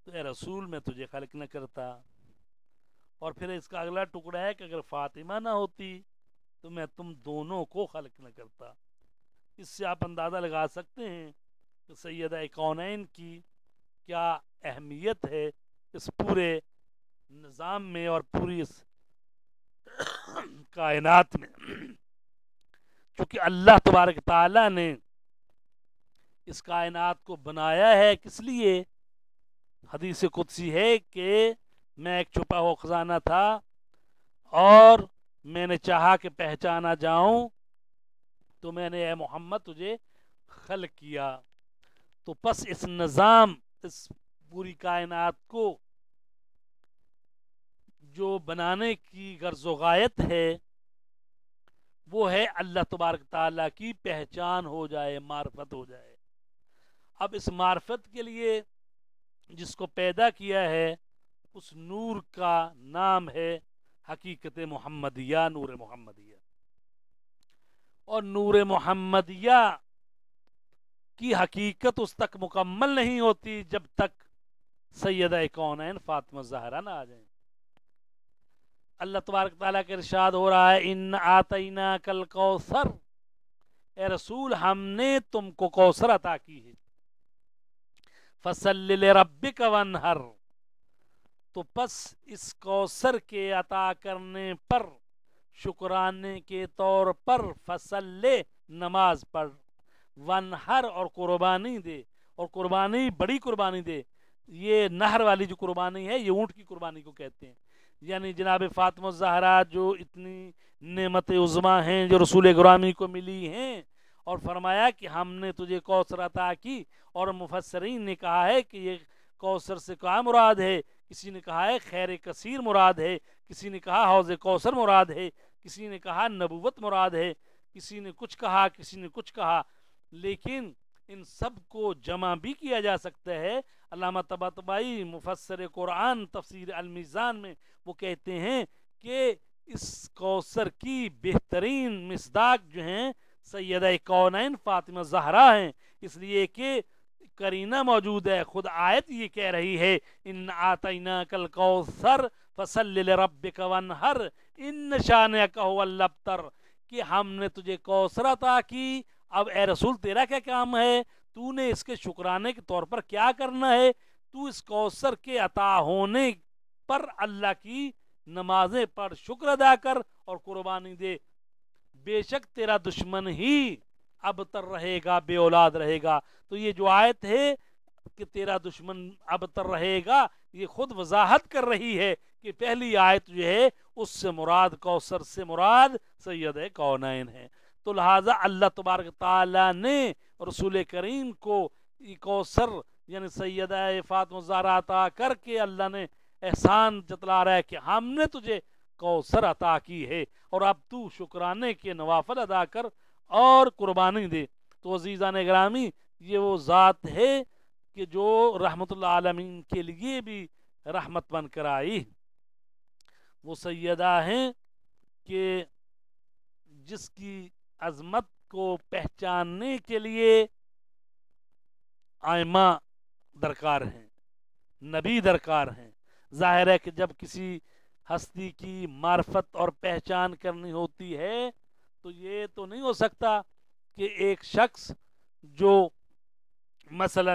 تو اے رسول میں تجھے خلق نہ کرتا. اور پھر اس کا اگلا ٹکڑا ہے کہ اگر فاطمہ نہ ہوتی تو میں تم دونوں کو خلق نہ کرتا. اس سے آپ اندازہ لگا سکتے ہیں کہ سیدہ کونین کی کیا اہمیت ہے اس پورے نظام میں اور پوری اس کائنات میں، چونکہ اللہ تبارک تعالیٰ نے اس کائنات کو بنایا ہے کس لیے؟ حدیث قدسی ہے کہ میں ایک چھپا ہوا خزانہ تھا اور میں نے چاہا کہ پہچانا جاؤں تو میں نے اے محمد تجھے خلق کیا. تو پس اس نظام، اس پوری کائنات کو جو بنانے کی غرض و غایت ہے وہ ہے اللہ تبارک تعالیٰ کی پہچان ہو جائے، معرفت ہو جائے. اب اس معرفت کے لیے جس کو پیدا کیا ہے اس نور کا نام ہے حقیقت محمدیہ، نور محمدیہ. اور نور محمدیہ کی حقیقت اس تک مکمل نہیں ہوتی جب تک سیدہ کونین فاطمہ زہرا نہ آ جائیں. اللہ تبارک تعالیٰ کا ارشاد ہو رہا ہے ان آتینا کل کوثر، اے رسول ہم نے تم کو کوثر عطا کی ہے، فصل لربک وانحر، تو پس اس کوثر کے عطا کرنے پر شکرانے کے طور پر فصل نماز پڑھ، وانحر اور قربانی دے، اور قربانی بڑی قربانی دے، یہ نہر والی جو قربانی ہے یہ اونٹ کی قربانی کو کہتے ہیں، یعنی جناب فاطمہ الزہرا جو اتنی نعمت عظمیٰ ہیں جو رسول گرامی کو ملی ہیں، اور فرمایا کہ ہم نے تجھے کوثر عطا کی، اور مفسرین نے کہا ہے کہ یہ کوثر سے کیا مراد ہے، کسی نے کہا ہے خیر کثیر مراد ہے، کسی نے کہا حوض کوثر مراد ہے، کسی نے کہا نبوت مراد ہے، کسی نے کچھ کہا، کسی نے کچھ کہا، لیکن ان سب کو جمع بھی کیا جا سکتا ہے۔ علامہ طباطبائی مفسر قرآن تفسیر المیزان میں وہ کہتے ہیں کہ اس کوثر کی بہترین مصداق جو ہیں سیدہ کونین فاطمہ زہرا ہیں، اس لیے کہ کرینہ موجود ہے، خود آیت یہ کہہ رہی ہے ان آتیناک الکوثر فصل لربک وانحر ان شانئک هو الابتر، کہ ہم نے تجھے کوثر عطا کی، اب اے رسول تیرا کیا کام ہے، تو نے اس کے شکرانے کے طور پر کیا کرنا ہے، تو اس کوثر کے عطا ہونے پر اللہ کی نمازیں پڑھ، شکر ادا کر اور قربانی دے، بے شک تیرا دشمن ہی ابتر رہے گا، بے اولاد رہے گا۔ تو یہ جو آیت ہے کہ تیرا دشمن ابتر رہے گا، یہ خود وضاحت کر رہی ہے کہ پہلی آیت جو ہے اس سے مراد کوثر سے مراد سید کونین ہے۔ تو لہٰذا اللہ تبارک تعالیٰ نے رسول کریم کو یہ کوثر یعنی سیدہ فاطمہ زہرا عطا کر کے اللہ نے احسان جتلا رہا ہے کہ ہم نے تجھے کوثر عطا کی ہے، اور اب تو شکرانے کے نوافل ادا کر اور قربانی دے۔ تو عزیزان گرامی، یہ وہ ذات ہے کہ جو رحمت اللہ عالمین کے لیے بھی رحمت بن کر آئی، وہ سیدہ ہیں کہ جس کی عظمت کو پہچاننے کے لیے آئمہ درکار ہیں، نبی درکار ہیں۔ ظاہر ہے کہ جب کسی ہستی کی معرفت اور پہچان کرنی ہوتی ہے تو یہ تو نہیں ہو سکتا کہ ایک شخص جو مثلا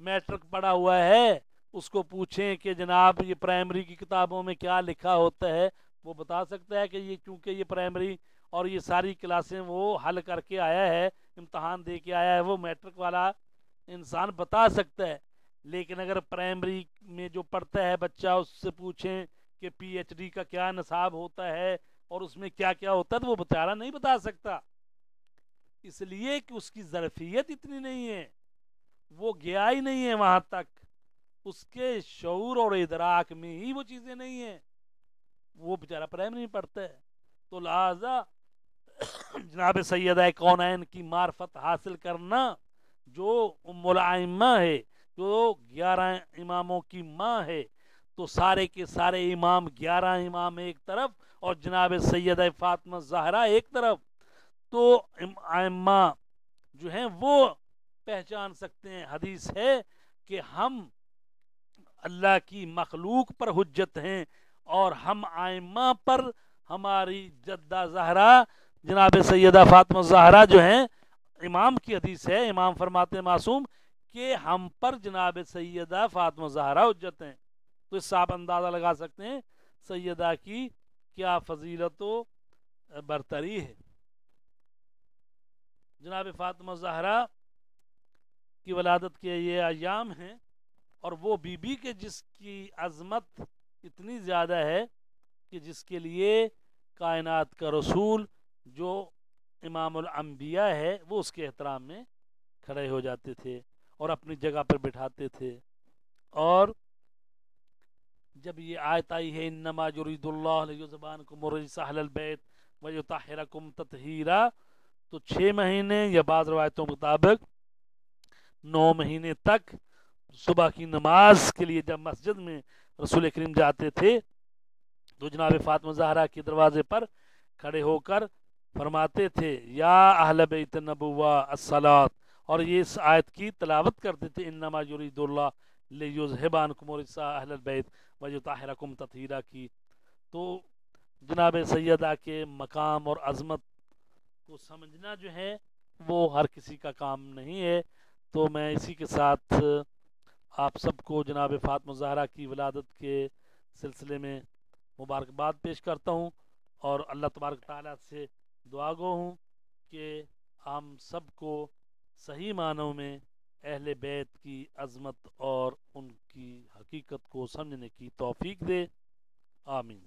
میٹرک پڑھا ہوا ہے اس کو پوچھیں کہ جناب یہ پرائمری کی کتابوں میں کیا لکھا ہوتا ہے، وہ بتا سکتا ہے کہ یہ چونکہ یہ پرائمری اور یہ ساری کلاسیں وہ حل کر کے آیا ہے، امتحان دے کے آیا ہے، وہ میٹرک والا انسان بتا سکتا ہے۔ لیکن اگر پرائمری میں جو پڑھتا ہے بچہ اس سے پوچھیں کہ پی ایچ ڈی کا کیا نصاب ہوتا ہے اور اس میں کیا کیا ہوتا ہے تو وہ بیچارہ نہیں بتا سکتا، اس لیے کہ اس کی ظرفیت اتنی نہیں ہے، وہ گیا ہی نہیں ہے وہاں تک، اس کے شعور اور ادراک میں ہی وہ چیزیں نہیں ہیں، وہ بیچارہ پرائمری میں پڑھتا ہے۔ تو لہذا جناب سیدہ کونین کی معرفت حاصل کرنا، جو ام الائمہ ہے، جو 11 اماموں کی ماں ہے، تو سارے کے سارے امام 11 امام ایک طرف اور جناب سیدہ فاطمہ زہرا ایک طرف، تو ائمہ جو ہیں وہ پہچان سکتے ہیں۔ حدیث ہے کہ ہم اللہ کی مخلوق پر حجت ہیں اور ہم ائمہ پر، ہماری جدہ زہرا جناب سیدہ فاطمہ زہرا جو ہیں، امام کی حدیث ہے، امام فرماتے ہیں معصوم کہ ہم پر جناب سیدہ فاطمہ زہرا حجت ہیں۔ تو اس سے آپ اندازہ لگا سکتے ہیں سیدہ کی کیا فضیلت و برتری ہے۔ جناب فاطمہ زہرا کی ولادت کے یہ ایام ہیں، اور وہ بی بی کے جس کی عظمت اتنی زیادہ ہے کہ جس کے لیے کائنات کا رسول جو امام الانبیاء ہے وہ اس کے احترام میں کھڑے ہو جاتے تھے اور اپنی جگہ پر بٹھاتے تھے۔ اور جب یہ آیت آئی ہے انما یرید اللہ لیذھب عنکم الرجس اہل البیت ویطہرکم تطہیرا، تو 6 مہینے یا بعض روایتوں کے مطابق 9 مہینے تک صبح کی نماز کے لیے جب مسجد میں رسول کریم جاتے تھے تو جناب فاطمہ زہرا کے دروازے پر کھڑے ہو کر فرماتے تھے یا اہل بیت النبوہ الصلاۃ، اور یہ اس آیت کی تلاوت کرتے تھے انما یرید اللہ لیذھب عنکم الرجس اہل البیت ویطہرکم تطہیرا کی۔ تو جناب سیدہ کے مقام اور عظمت کو سمجھنا جو ہے وہ ہر کسی کا کام نہیں ہے۔ تو میں اسی کے ساتھ آپ سب کو جناب فاطمہ زہرا کی ولادت کے سلسلے میں مبارکباد پیش کرتا ہوں، اور اللہ تبارک تعالیٰ سے دعا گو ہوں کہ ہم سب کو صحیح معنوں میں اہل بیت کی عظمت اور ان کی حقیقت کو سمجھنے کی توفیق دے۔ آمین۔